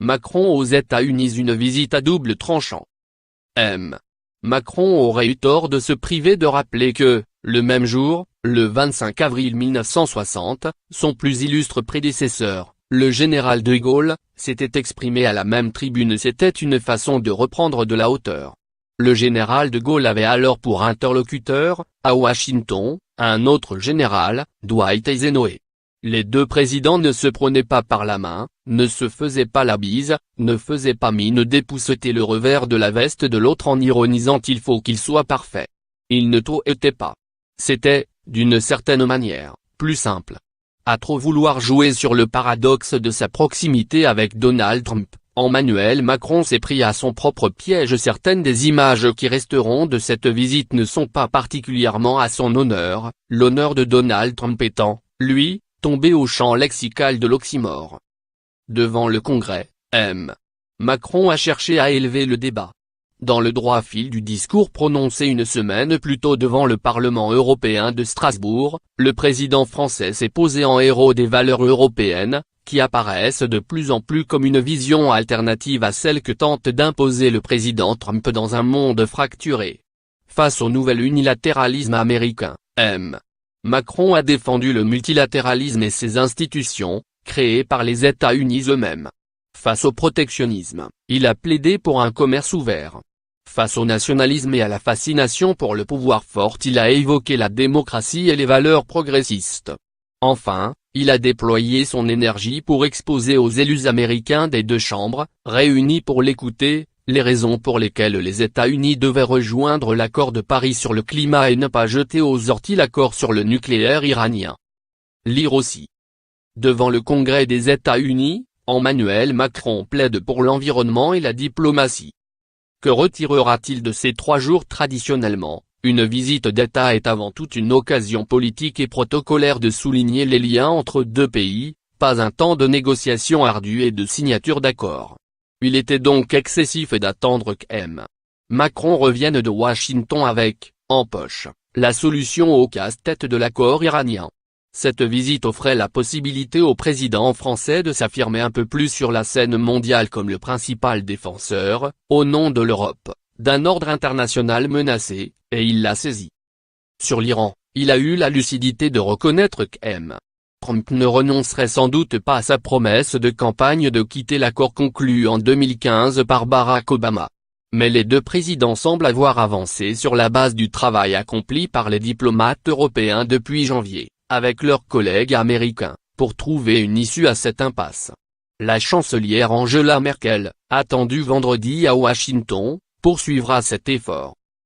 Macron aux États-Unis, une visite à double tranchant. Macron aurait eu tort de se priver de rappeler que, le même jour, le 25 avril 1960, son plus illustre prédécesseur, le général de Gaulle, s'était exprimé à la même tribune. C'était une façon de reprendre de la hauteur. Le général de Gaulle avait alors pour interlocuteur, à Washington, un autre général, Dwight Eisenhower. Les deux présidents ne se prenaient pas par la main, ne se faisaient pas la bise, ne faisaient pas mine d'épousseter le revers de la veste de l'autre en ironisant « il faut qu'il soit parfait ». Il ne tout était pas. C'était, d'une certaine manière, plus simple. À trop vouloir jouer sur le paradoxe de sa proximité avec Donald Trump, Emmanuel Macron s'est pris à son propre piège. Certaines des images qui resteront de cette visite ne sont pas particulièrement à son honneur, l'honneur de Donald Trump étant, lui, tombé au champ lexical de l'oxymore. Devant le Congrès, Macron a cherché à élever le débat. Dans le droit fil du discours prononcé une semaine plus tôt devant le Parlement européen de Strasbourg, le président français s'est posé en héros des valeurs européennes, qui apparaissent de plus en plus comme une vision alternative à celle que tente d'imposer le président Trump dans un monde fracturé. Face au nouvel unilatéralisme américain, Macron a défendu le multilatéralisme et ses institutions, créées par les États-Unis eux-mêmes. Face au protectionnisme, il a plaidé pour un commerce ouvert. Face au nationalisme et à la fascination pour le pouvoir fort, il a évoqué la démocratie et les valeurs progressistes. Enfin, il a déployé son énergie pour exposer aux élus américains des deux chambres, réunis pour l'écouter, les raisons pour lesquelles les États-Unis devaient rejoindre l'accord de Paris sur le climat et ne pas jeter aux orties l'accord sur le nucléaire iranien. Lire aussi. Devant le Congrès des États-Unis, Emmanuel Macron plaide pour l'environnement et la diplomatie. Que retirera-t-il de ces 3 jours? Traditionnellement, une visite d'État est avant tout une occasion politique et protocolaire de souligner les liens entre deux pays, pas un temps de négociation ardue et de signature d'accords. Il était donc excessif d'attendre que Macron revienne de Washington avec, en poche, la solution au casse-tête de l'accord iranien. Cette visite offrait la possibilité au président français de s'affirmer un peu plus sur la scène mondiale comme le principal défenseur, au nom de l'Europe, d'un ordre international menacé, et il l'a saisi. Sur l'Iran, il a eu la lucidité de reconnaître que Trump ne renoncerait sans doute pas à sa promesse de campagne de quitter l'accord conclu en 2015 par Barack Obama. Mais les deux présidents semblent avoir avancé sur la base du travail accompli par les diplomates européens depuis janvier, avec leurs collègues américains, pour trouver une issue à cette impasse. La chancelière Angela Merkel, attendue vendredi à Washington, poursuivra cet effort.